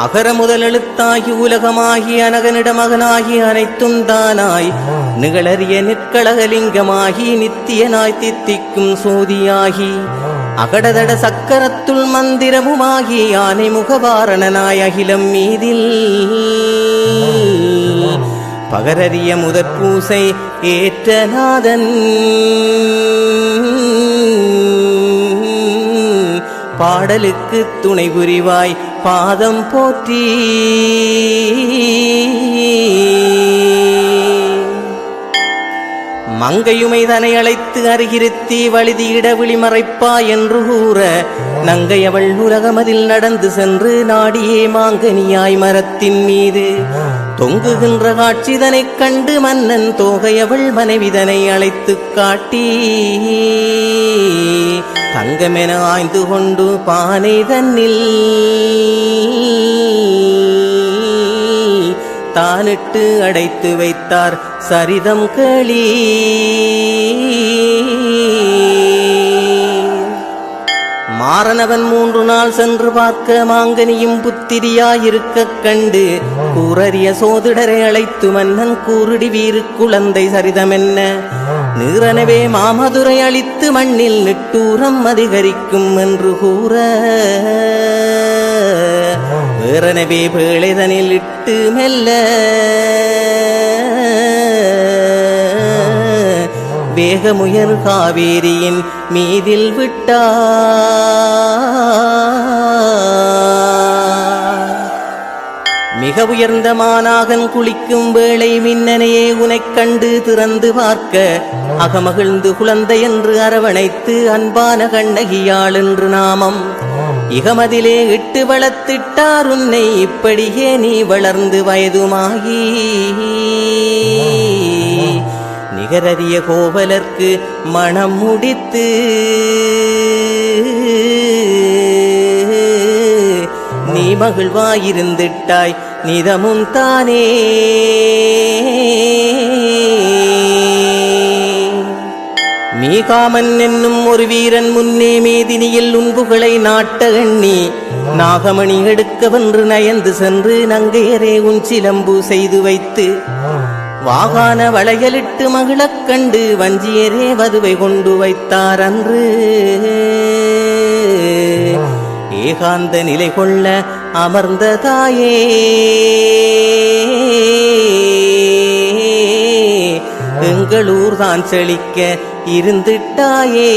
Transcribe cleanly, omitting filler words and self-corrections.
அகர முதல் எழுத்தாகி உலகமாகி அனகனிட மகனாகி அனைத்துந்தானாய் நிகழறிய நிற்களகலிங்கமாகி நித்தியனாய் தித்திக்கும் சோதியாகி அகடதட சக்கரத்துள் மந்திரமுமாகி ஆனை முகவாரணனாய் அகிலம் மீதில் பகரறிய முதற்பூசை ஏற்றநாதன் பாடலுக்கு துணை புரிவாய் பாதம் போற்றி. மங்கையுமை தனை அழைத்து அருகிருத்தி வழுதியிட விழிமறைப்பா என்று கூற நங்கையவள் உலகமதில் நடந்து சென்று நாடியே மாங்கனியாய் மரத்தின் மீது தொங்குகின்ற காட்சிதனைக் கண்டு மன்னன் தோகையவள் மனைவிதனை அழைத்து காட்டி தங்கமென ஆய்ந்து கொண்டு பானை தன்னில் தானிட்டு அடைத்து வைத்தார் சரிதம் கேளி. மாறனவன் 3 நாள் சென்று பார்க்க மாங்கனியும் புத்திரியாயிருக்க கண்டு கூறறிய சோதிடரை அழைத்து மன்னன் கூறுடி வீறு குழந்தை சரிதமென்ன நீரனவே மாமதுரை அளித்து மண்ணில் நிட்டூரம் அதிகரிக்கும் என்று கூற வேறனவே பேழைதனில் இட்டு மெல்ல வேகமுயர் காவேரியின் மீதில் விட்டார். மிக உயர்ந்த மானாகன் குளிக்கும் வேளை மின்னனையே உனைக் கண்டு திறந்து பார்க்க அகமகிழ்ந்து குழந்தை என்று அரவணைத்து அன்பான கண்ணகியாள் என்று நாமம் இகமதிலே இட்டு வளர்த்திட்டார் உன்னை இப்படியே நீ வளர்ந்து வயதுமாகி நிகரறிய கோவலர்க்கு மனம் முடித்து நீ மகிழ்வாயிருந்திட்டாய் நிதமும் தானே. மீகாமன் என்னும் ஒரு வீரன் முன்னே மேதினியில் உன்புகளை நாட்ட எண்ணி நாகமணி எடுக்கவென்று நயந்து சென்று நங்கையரே உன் சிலம்பு செய்து வைத்து வாகான வளையலிட்டு மகிழக் கண்டு வஞ்சியரே வதுவை கொண்டு வைத்தார் அன்று ஏகாந்த நிலை கொள்ள அமர்ந்த தாயே எங்களூர் தான் செழிக்க இருந்திட்டாயே.